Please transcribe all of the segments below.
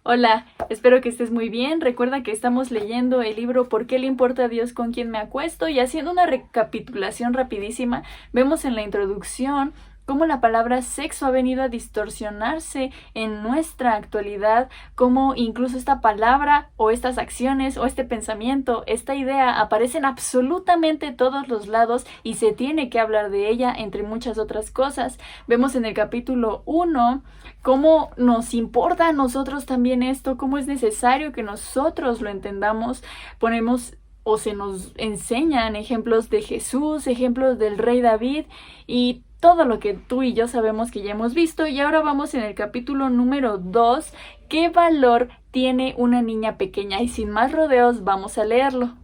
Hola, espero que estés muy bien. Recuerda que estamos leyendo el libro ¿Por qué le importa a Dios con quién me acuesto? Y haciendo una recapitulación rapidísima, vemos en la introducción cómo la palabra sexo ha venido a distorsionarse en nuestra actualidad, cómo incluso esta palabra o estas acciones o este pensamiento, esta idea aparece en absolutamente todos los lados y se tiene que hablar de ella entre muchas otras cosas. Vemos en el capítulo 1 cómo nos importa a nosotros también esto, cómo es necesario que nosotros lo entendamos. Ponemos o se nos enseñan ejemplos de Jesús, ejemplos del rey David y todo lo que tú y yo sabemos que ya hemos visto. Y ahora vamos en el capítulo número 2, ¿qué valor tiene una niña pequeña? Y sin más rodeos vamos a leerlo.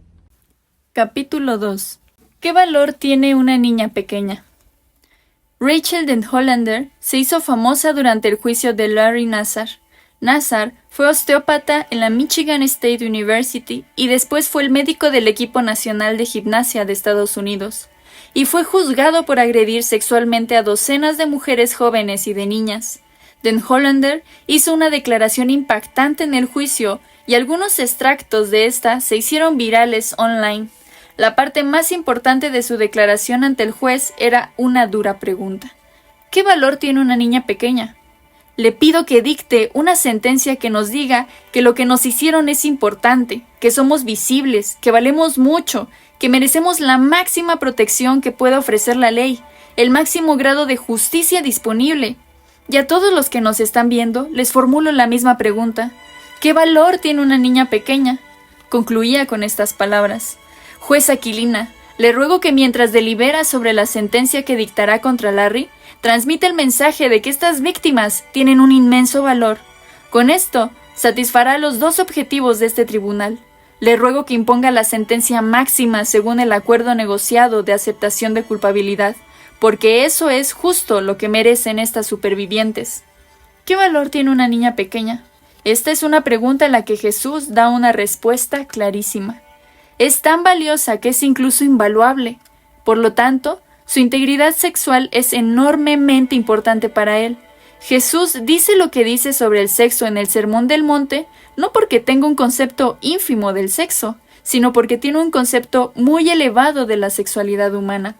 Capítulo 2. ¿Qué valor tiene una niña pequeña? Rachel Den Hollander se hizo famosa durante el juicio de Larry Nassar. Nassar fue osteópata en la Michigan State University y después fue el médico del equipo nacional de gimnasia de Estados Unidos, y fue juzgado por agredir sexualmente a docenas de mujeres jóvenes y de niñas. Den Hollander hizo una declaración impactante en el juicio y algunos extractos de esta se hicieron virales online. La parte más importante de su declaración ante el juez era una dura pregunta. ¿Qué valor tiene una niña pequeña? Le pido que dicte una sentencia que nos diga que lo que nos hicieron es importante, que somos visibles, que valemos mucho, que merecemos la máxima protección que pueda ofrecer la ley, el máximo grado de justicia disponible. Y a todos los que nos están viendo, les formulo la misma pregunta. ¿Qué valor tiene una niña pequeña? Concluía con estas palabras. Juez Aquilina, le ruego que mientras delibera sobre la sentencia que dictará contra Larry, transmita el mensaje de que estas víctimas tienen un inmenso valor. Con esto, satisfará los dos objetivos de este tribunal. Le ruego que imponga la sentencia máxima según el acuerdo negociado de aceptación de culpabilidad, porque eso es justo lo que merecen estas supervivientes. ¿Qué valor tiene una niña pequeña? Esta es una pregunta a la que Jesús da una respuesta clarísima. Es tan valiosa que es incluso invaluable. Por lo tanto, su integridad sexual es enormemente importante para él. Jesús dice lo que dice sobre el sexo en el Sermón del Monte, no porque tenga un concepto ínfimo del sexo, sino porque tiene un concepto muy elevado de la sexualidad humana.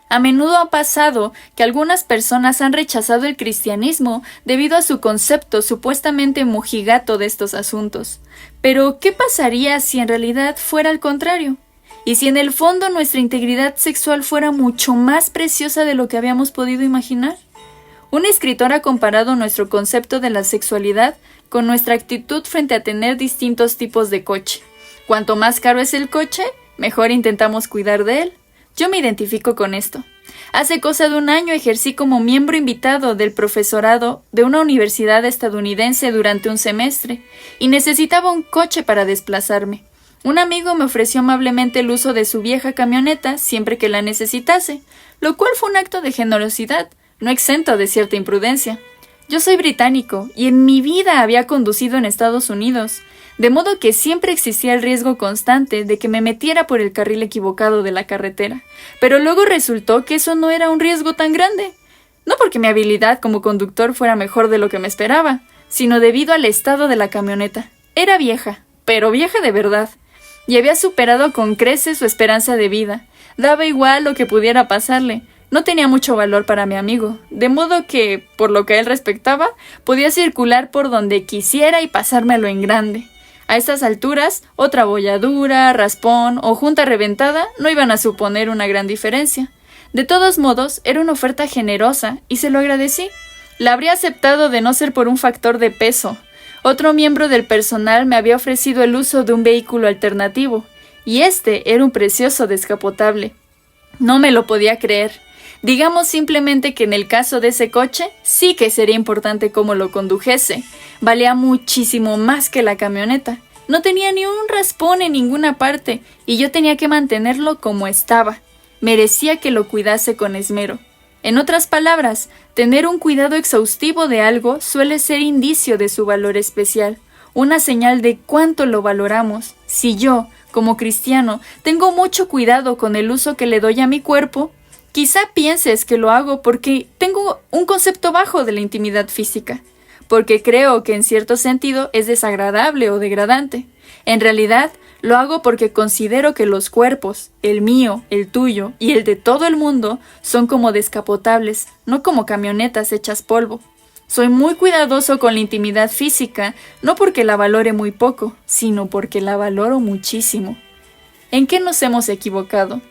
A menudo ha pasado que algunas personas han rechazado el cristianismo debido a su concepto supuestamente mojigato de estos asuntos. Pero, ¿qué pasaría si en realidad fuera al contrario? ¿Y si en el fondo nuestra integridad sexual fuera mucho más preciosa de lo que habíamos podido imaginar? Un escritor ha comparado nuestro concepto de la sexualidad con nuestra actitud frente a tener distintos tipos de coche. Cuanto más caro es el coche, mejor intentamos cuidar de él. Yo me identifico con esto. Hace cosa de un año ejercí como miembro invitado del profesorado de una universidad estadounidense durante un semestre y necesitaba un coche para desplazarme. Un amigo me ofreció amablemente el uso de su vieja camioneta siempre que la necesitase, lo cual fue un acto de generosidad, no exento de cierta imprudencia. Yo soy británico y en mi vida había conducido en Estados Unidos, de modo que siempre existía el riesgo constante de que me metiera por el carril equivocado de la carretera. Pero luego resultó que eso no era un riesgo tan grande. No porque mi habilidad como conductor fuera mejor de lo que me esperaba, sino debido al estado de la camioneta. Era vieja, pero vieja de verdad, y había superado con creces su esperanza de vida. Daba igual lo que pudiera pasarle. No tenía mucho valor para mi amigo, de modo que, por lo que a él respectaba, podía circular por donde quisiera y pasármelo en grande. A estas alturas, otra abolladura, raspón o junta reventada no iban a suponer una gran diferencia. De todos modos, era una oferta generosa y se lo agradecí. La habría aceptado de no ser por un factor de peso. Otro miembro del personal me había ofrecido el uso de un vehículo alternativo, y este era un precioso descapotable. No me lo podía creer. Digamos simplemente que en el caso de ese coche, sí que sería importante cómo lo condujese. Valía muchísimo más que la camioneta. No tenía ni un raspón en ninguna parte, y yo tenía que mantenerlo como estaba. Merecía que lo cuidase con esmero. En otras palabras, tener un cuidado exhaustivo de algo suele ser indicio de su valor especial, una señal de cuánto lo valoramos. Si yo, como cristiano, tengo mucho cuidado con el uso que le doy a mi cuerpo, quizá pienses que lo hago porque tengo un concepto bajo de la intimidad física. porque creo que en cierto sentido es desagradable o degradante. En realidad, lo hago porque considero que los cuerpos, el mío, el tuyo y el de todo el mundo, son como descapotables, no como camionetas hechas polvo. Soy muy cuidadoso con la intimidad física, no porque la valore muy poco, sino porque la valoro muchísimo. ¿En qué nos hemos equivocado?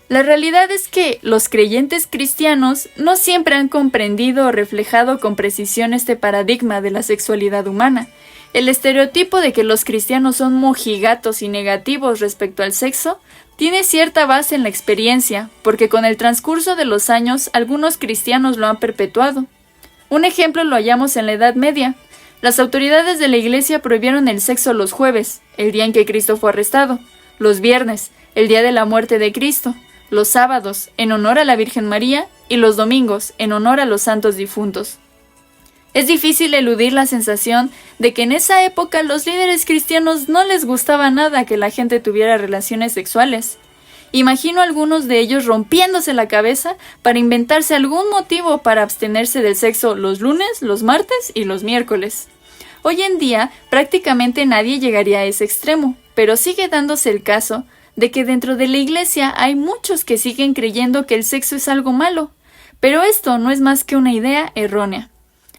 La realidad es que los creyentes cristianos no siempre han comprendido o reflejado con precisión este paradigma de la sexualidad humana. El estereotipo de que los cristianos son mojigatos y negativos respecto al sexo tiene cierta base en la experiencia, porque con el transcurso de los años algunos cristianos lo han perpetuado. Un ejemplo lo hallamos en la Edad Media. Las autoridades de la Iglesia prohibieron el sexo los jueves, el día en que Cristo fue arrestado, los viernes, el día de la muerte de Cristo, los sábados, en honor a la Virgen María, y los domingos, en honor a los santos difuntos. Es difícil eludir la sensación de que en esa época los líderes cristianos no les gustaba nada que la gente tuviera relaciones sexuales. Imagino a algunos de ellos rompiéndose la cabeza para inventarse algún motivo para abstenerse del sexo los lunes, los martes y los miércoles. Hoy en día prácticamente nadie llegaría a ese extremo, pero sigue dándose el caso de que dentro de la Iglesia hay muchos que siguen creyendo que el sexo es algo malo, pero esto no es más que una idea errónea.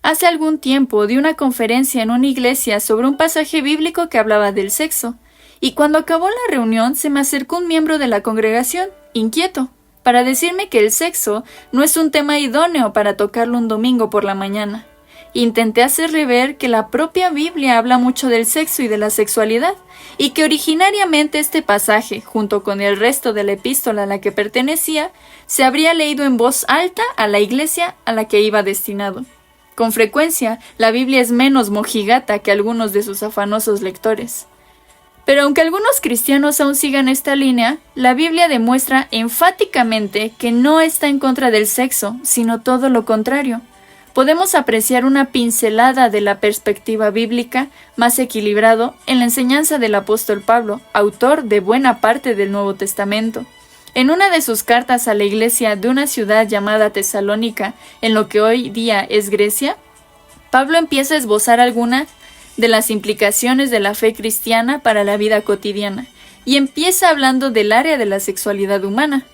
Hace algún tiempo di una conferencia en una iglesia sobre un pasaje bíblico que hablaba del sexo, y cuando acabó la reunión se me acercó un miembro de la congregación, inquieto, para decirme que el sexo no es un tema idóneo para tocarlo un domingo por la mañana. Intenté hacerle ver que la propia Biblia habla mucho del sexo y de la sexualidad, y que originariamente este pasaje, junto con el resto de la epístola a la que pertenecía, se habría leído en voz alta a la iglesia a la que iba destinado. Con frecuencia, la Biblia es menos mojigata que algunos de sus afanosos lectores. Pero aunque algunos cristianos aún sigan esta línea, la Biblia demuestra enfáticamente que no está en contra del sexo, sino todo lo contrario. Podemos apreciar una pincelada de la perspectiva bíblica más equilibrado en la enseñanza del apóstol Pablo, autor de buena parte del Nuevo Testamento. En una de sus cartas a la iglesia de una ciudad llamada Tesalónica, en lo que hoy día es Grecia, Pablo empieza a esbozar algunas de las implicaciones de la fe cristiana para la vida cotidiana, y empieza hablando del área de la sexualidad humana.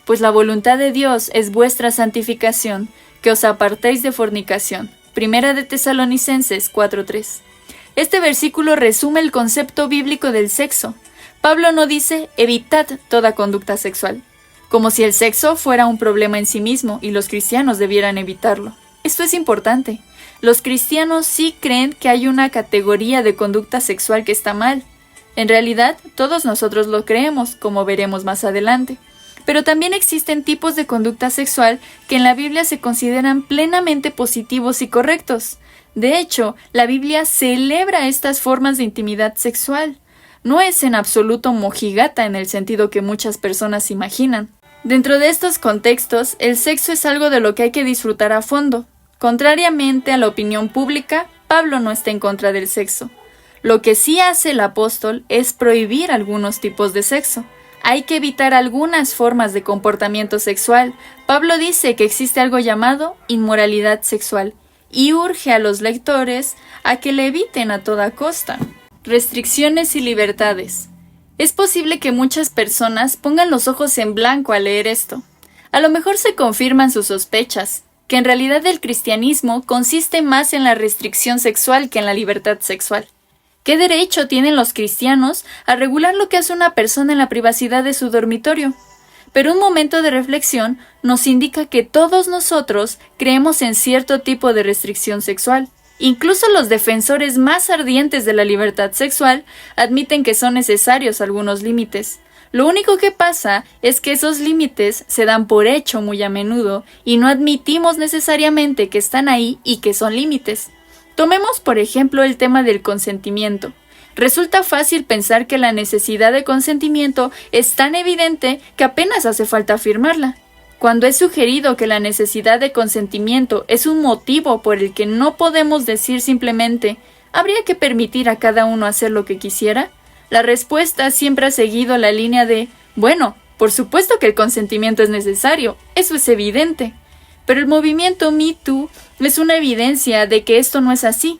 Pues la voluntad de Dios es vuestra santificación, que os apartéis de fornicación. Primera de Tesalonicenses 4:3. Este versículo resume el concepto bíblico del sexo. Pablo no dice evitad toda conducta sexual, como si el sexo fuera un problema en sí mismo y los cristianos debieran evitarlo. Esto es importante. Los cristianos sí creen que hay una categoría de conducta sexual que está mal. En realidad, todos nosotros lo creemos, como veremos más adelante. Pero también existen tipos de conducta sexual que en la Biblia se consideran plenamente positivos y correctos. De hecho, la Biblia celebra estas formas de intimidad sexual. No es en absoluto mojigata en el sentido que muchas personas imaginan. Dentro de estos contextos, el sexo es algo de lo que hay que disfrutar a fondo. Contrariamente a la opinión pública, Pablo no está en contra del sexo. Lo que sí hace el apóstol es prohibir algunos tipos de sexo. Hay que evitar algunas formas de comportamiento sexual. Pablo dice que existe algo llamado inmoralidad sexual y urge a los lectores a que le eviten a toda costa. Restricciones y libertades. Es posible que muchas personas pongan los ojos en blanco al leer esto. A lo mejor se confirman sus sospechas, que en realidad el cristianismo consiste más en la restricción sexual que en la libertad sexual. ¿Qué derecho tienen los cristianos a regular lo que hace una persona en la privacidad de su dormitorio? Pero un momento de reflexión nos indica que todos nosotros creemos en cierto tipo de restricción sexual. Incluso los defensores más ardientes de la libertad sexual admiten que son necesarios algunos límites. Lo único que pasa es que esos límites se dan por hecho muy a menudo y no admitimos necesariamente que están ahí y que son límites. Tomemos por ejemplo el tema del consentimiento. Resulta fácil pensar que la necesidad de consentimiento es tan evidente que apenas hace falta afirmarla. Cuando es sugerido que la necesidad de consentimiento es un motivo por el que no podemos decir simplemente ¿habría que permitir a cada uno hacer lo que quisiera?, la respuesta siempre ha seguido la línea de bueno, por supuesto que el consentimiento es necesario, eso es evidente. Pero el movimiento Me Too es una evidencia de que esto no es así.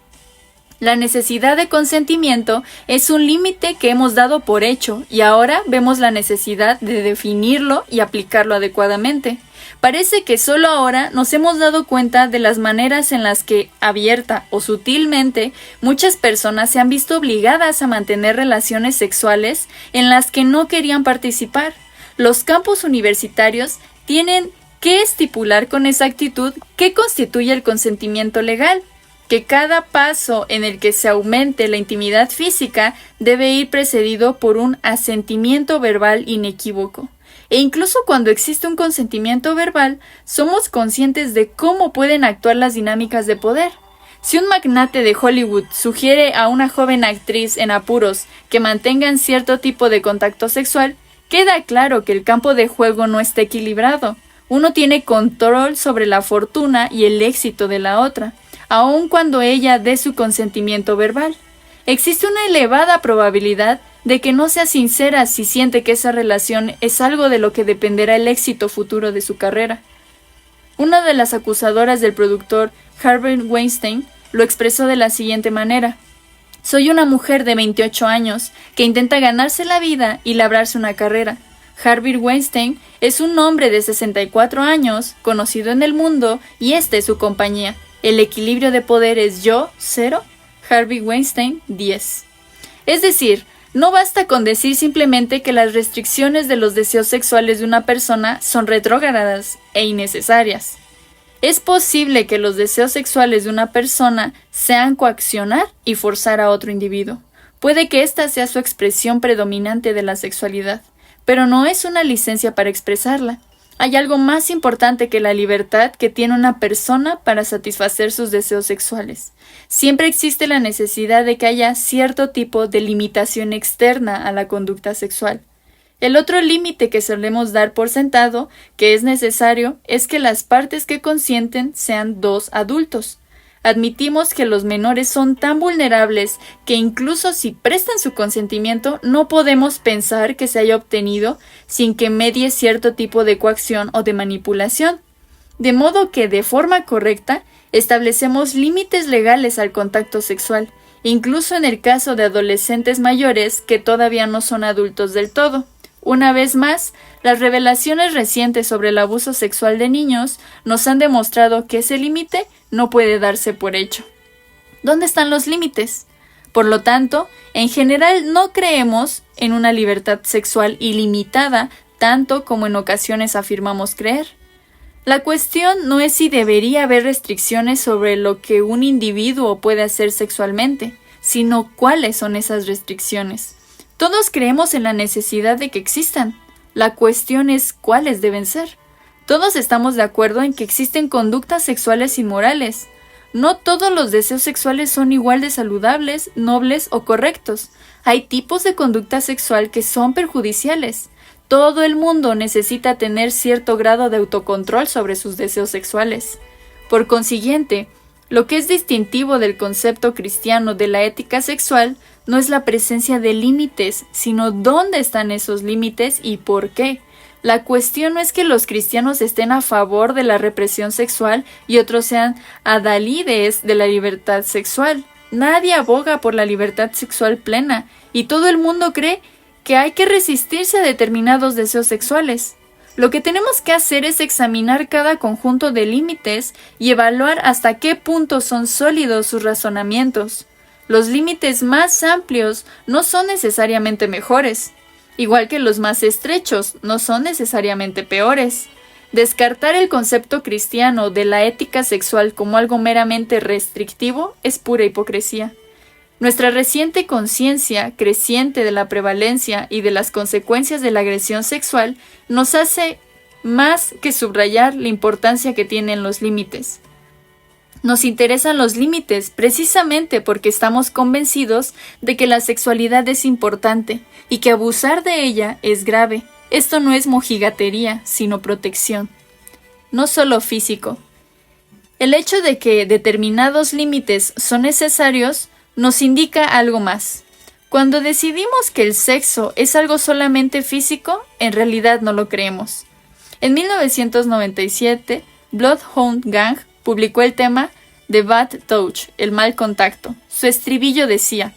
La necesidad de consentimiento es un límite que hemos dado por hecho y ahora vemos la necesidad de definirlo y aplicarlo adecuadamente. Parece que solo ahora nos hemos dado cuenta de las maneras en las que, abierta o sutilmente, muchas personas se han visto obligadas a mantener relaciones sexuales en las que no querían participar. Los campus universitarios tienen que estipular con exactitud qué constituye el consentimiento legal, que cada paso en el que se aumente la intimidad física debe ir precedido por un asentimiento verbal inequívoco. E incluso cuando existe un consentimiento verbal, somos conscientes de cómo pueden actuar las dinámicas de poder. Si un magnate de Hollywood sugiere a una joven actriz en apuros que mantengan cierto tipo de contacto sexual, queda claro que el campo de juego no está equilibrado. Uno tiene control sobre la fortuna y el éxito de la otra, aun cuando ella dé su consentimiento verbal. Existe una elevada probabilidad de que no sea sincera si siente que esa relación es algo de lo que dependerá el éxito futuro de su carrera. Una de las acusadoras del productor, Harvey Weinstein, lo expresó de la siguiente manera: «Soy una mujer de 28 años que intenta ganarse la vida y labrarse una carrera. Harvey Weinstein es un hombre de 64 años, conocido en el mundo, y esta es su compañía. El equilibrio de poder es yo, 0, Harvey Weinstein, 10. Es decir, no basta con decir simplemente que las restricciones de los deseos sexuales de una persona son retrógradas e innecesarias. Es posible que los deseos sexuales de una persona sean coaccionar y forzar a otro individuo. Puede que esta sea su expresión predominante de la sexualidad, pero no es una licencia para expresarla. Hay algo más importante que la libertad que tiene una persona para satisfacer sus deseos sexuales. Siempre existe la necesidad de que haya cierto tipo de limitación externa a la conducta sexual. El otro límite que solemos dar por sentado, que es necesario, es que las partes que consienten sean dos adultos. Admitimos que los menores son tan vulnerables que incluso si prestan su consentimiento no podemos pensar que se haya obtenido sin que medie cierto tipo de coacción o de manipulación. De modo que, de forma correcta, establecemos límites legales al contacto sexual, incluso en el caso de adolescentes mayores que todavía no son adultos del todo. Una vez más, las revelaciones recientes sobre el abuso sexual de niños nos han demostrado que ese límite no puede darse por hecho. ¿Dónde están los límites? Por lo tanto, en general no creemos en una libertad sexual ilimitada, tanto como en ocasiones afirmamos creer. La cuestión no es si debería haber restricciones sobre lo que un individuo puede hacer sexualmente, sino cuáles son esas restricciones. Todos creemos en la necesidad de que existan. La cuestión es cuáles deben ser. Todos estamos de acuerdo en que existen conductas sexuales inmorales. No todos los deseos sexuales son igual de saludables, nobles o correctos. Hay tipos de conducta sexual que son perjudiciales. Todo el mundo necesita tener cierto grado de autocontrol sobre sus deseos sexuales. Por consiguiente, lo que es distintivo del concepto cristiano de la ética sexual no es la presencia de límites, sino dónde están esos límites y por qué. La cuestión no es que los cristianos estén a favor de la represión sexual y otros sean adalides de la libertad sexual. Nadie aboga por la libertad sexual plena y todo el mundo cree que hay que resistirse a determinados deseos sexuales. Lo que tenemos que hacer es examinar cada conjunto de límites y evaluar hasta qué punto son sólidos sus razonamientos. Los límites más amplios no son necesariamente mejores, igual que los más estrechos no son necesariamente peores. Descartar el concepto cristiano de la ética sexual como algo meramente restrictivo es pura hipocresía. Nuestra reciente conciencia creciente de la prevalencia y de las consecuencias de la agresión sexual nos hace más que subrayar la importancia que tienen los límites. Nos interesan los límites precisamente porque estamos convencidos de que la sexualidad es importante y que abusar de ella es grave. Esto no es mojigatería, sino protección. No solo físico. El hecho de que determinados límites son necesarios nos indica algo más. Cuando decidimos que el sexo es algo solamente físico, en realidad no lo creemos. En 1997, Bloodhound Gang publicó el tema The Bad Touch, el mal contacto. Su estribillo decía: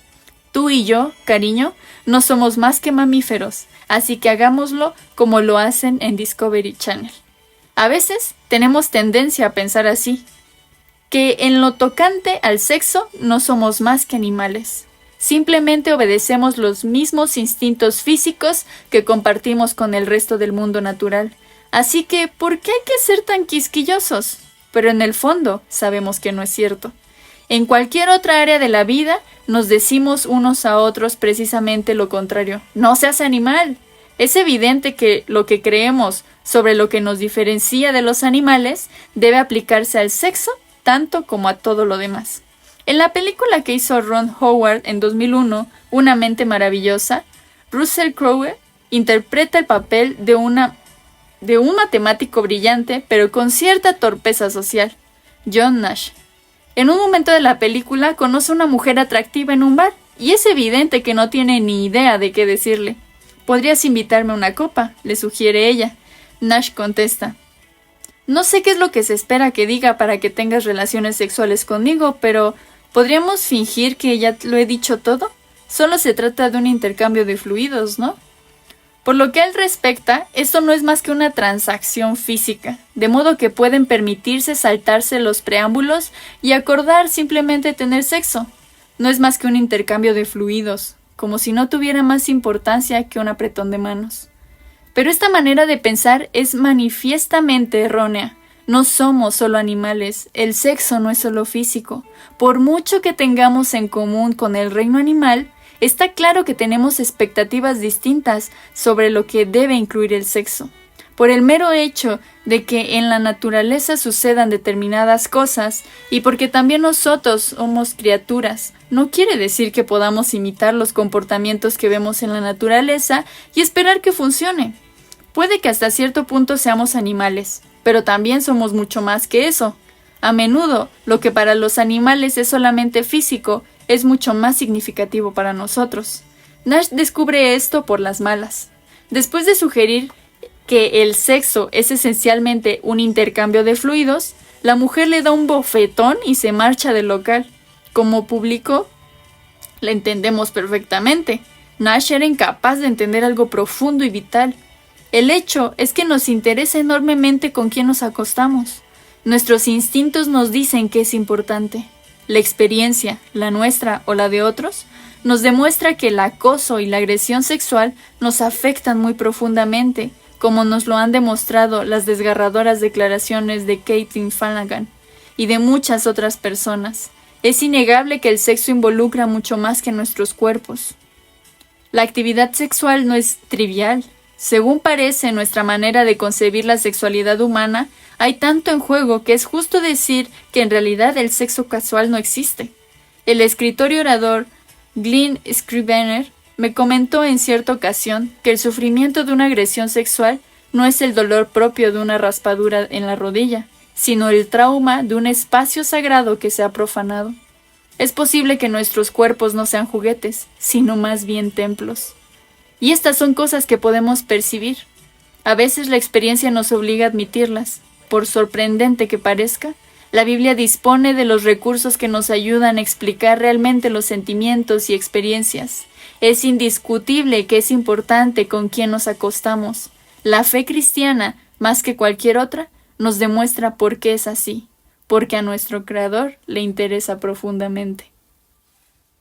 tú y yo, cariño, no somos más que mamíferos, así que hagámoslo como lo hacen en Discovery Channel. A veces tenemos tendencia a pensar así, que en lo tocante al sexo no somos más que animales. Simplemente obedecemos los mismos instintos físicos que compartimos con el resto del mundo natural. Así que, ¿por qué hay que ser tan quisquillosos? Pero en el fondo sabemos que no es cierto. En cualquier otra área de la vida nos decimos unos a otros precisamente lo contrario. ¡No seas animal! Es evidente que lo que creemos sobre lo que nos diferencia de los animales debe aplicarse al sexo tanto como a todo lo demás. En la película que hizo Ron Howard en 2001, Una mente maravillosa, Russell Crowe interpreta el papel de un matemático brillante, pero con cierta torpeza social, John Nash. En un momento de la película conoce a una mujer atractiva en un bar, y es evidente que no tiene ni idea de qué decirle. «¿Podrías invitarme a una copa?», le sugiere ella. Nash contesta: «No sé qué es lo que se espera que diga para que tengas relaciones sexuales conmigo, pero ¿podríamos fingir que ya lo he dicho todo? Solo se trata de un intercambio de fluidos, ¿no?». Por lo que a él respecta, esto no es más que una transacción física, de modo que pueden permitirse saltarse los preámbulos y acordar simplemente tener sexo. No es más que un intercambio de fluidos, como si no tuviera más importancia que un apretón de manos. Pero esta manera de pensar es manifiestamente errónea. No somos solo animales, el sexo no es solo físico. Por mucho que tengamos en común con el reino animal, está claro que tenemos expectativas distintas sobre lo que debe incluir el sexo. Por el mero hecho de que en la naturaleza sucedan determinadas cosas y porque también nosotros somos criaturas, no quiere decir que podamos imitar los comportamientos que vemos en la naturaleza y esperar que funcione. Puede que hasta cierto punto seamos animales, pero también somos mucho más que eso. A menudo, lo que para los animales es solamente físico, es mucho más significativo para nosotros. Nash descubre esto por las malas. Después de sugerir que el sexo es esencialmente un intercambio de fluidos, la mujer le da un bofetón y se marcha del local. Como público, la entendemos perfectamente. Nash era incapaz de entender algo profundo y vital. El hecho es que nos interesa enormemente con quién nos acostamos. Nuestros instintos nos dicen que es importante. La experiencia, la nuestra o la de otros, nos demuestra que el acoso y la agresión sexual nos afectan muy profundamente, como nos lo han demostrado las desgarradoras declaraciones de Caitlin Flanagan y de muchas otras personas. Es innegable que el sexo involucra mucho más que nuestros cuerpos. La actividad sexual no es trivial. Según parece nuestra manera de concebir la sexualidad humana, hay tanto en juego que es justo decir que en realidad el sexo casual no existe. El escritor y orador Glenn Scrivener me comentó en cierta ocasión que el sufrimiento de una agresión sexual no es el dolor propio de una raspadura en la rodilla, sino el trauma de un espacio sagrado que se ha profanado. Es posible que nuestros cuerpos no sean juguetes, sino más bien templos. Y estas son cosas que podemos percibir. A veces la experiencia nos obliga a admitirlas. Por sorprendente que parezca, la Biblia dispone de los recursos que nos ayudan a explicar realmente los sentimientos y experiencias. Es indiscutible que es importante con quién nos acostamos. La fe cristiana, más que cualquier otra, nos demuestra por qué es así, porque a nuestro Creador le interesa profundamente.